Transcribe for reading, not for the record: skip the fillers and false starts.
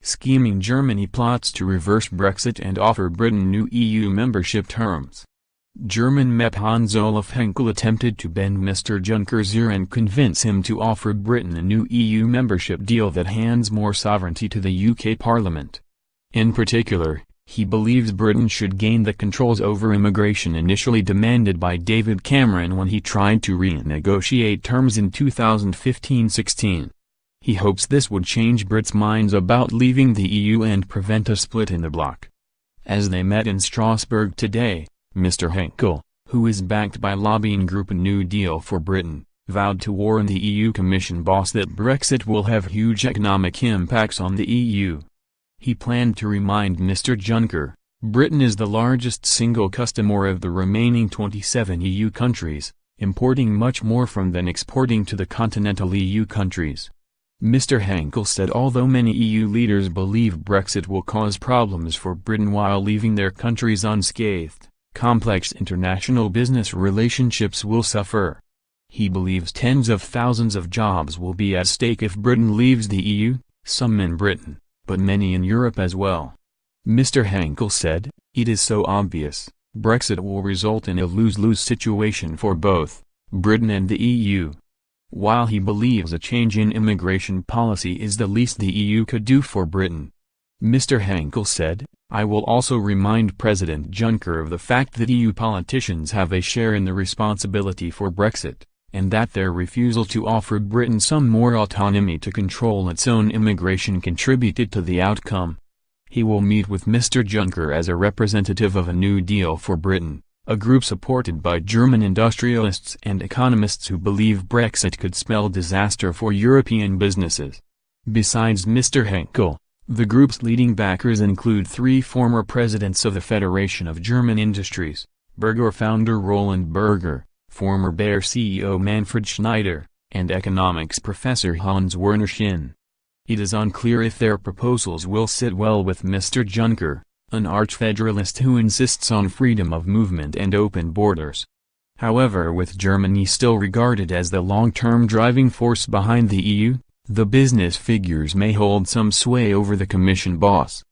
scheming Germany plots to reverse Brexit and offer Britain new EU membership terms. German MEP Hans-Olaf Henkel attempted to bend Mr. Juncker's ear and convince him to offer Britain a new EU membership deal that hands more sovereignty to the UK Parliament. In particular, he believes Britain should gain the controls over immigration initially demanded by David Cameron when he tried to renegotiate terms in 2015-16. He hopes this would change Brits' minds about leaving the EU and prevent a split in the bloc. As they met in Strasbourg today, Mr. Henkel, who is backed by lobbying group New Deal for Britain, vowed to warn the EU Commission boss that Brexit will have huge economic impacts on the EU. He planned to remind Mr. Juncker, Britain is the largest single customer of the remaining 27 EU countries, importing much more from than exporting to the continental EU countries. Mr. Henkel said although many EU leaders believe Brexit will cause problems for Britain while leaving their countries unscathed, complex international business relationships will suffer. He believes tens of thousands of jobs will be at stake if Britain leaves the EU, some in Britain, but many in Europe as well. Mr. Henkel said, "It is so obvious, Brexit will result in a lose-lose situation for both Britain and the EU." While he believes a change in immigration policy is the least the EU could do for Britain, Mr. Henkel said, "I will also remind President Juncker of the fact that EU politicians have a share in the responsibility for Brexit, and that their refusal to offer Britain some more autonomy to control its own immigration contributed to the outcome." He will meet with Mr. Juncker as a representative of a New Deal for Britain, a group supported by German industrialists and economists who believe Brexit could spell disaster for European businesses. Besides Mr. Henkel, the group's leading backers include three former presidents of the Federation of German Industries, Berger founder Roland Berger, former Bayer CEO Manfred Schneider, and economics professor Hans-Werner Schinn. It is unclear if their proposals will sit well with Mr. Juncker, an arch-federalist who insists on freedom of movement and open borders. However, with Germany still regarded as the long-term driving force behind the EU, the business figures may hold some sway over the Commission boss.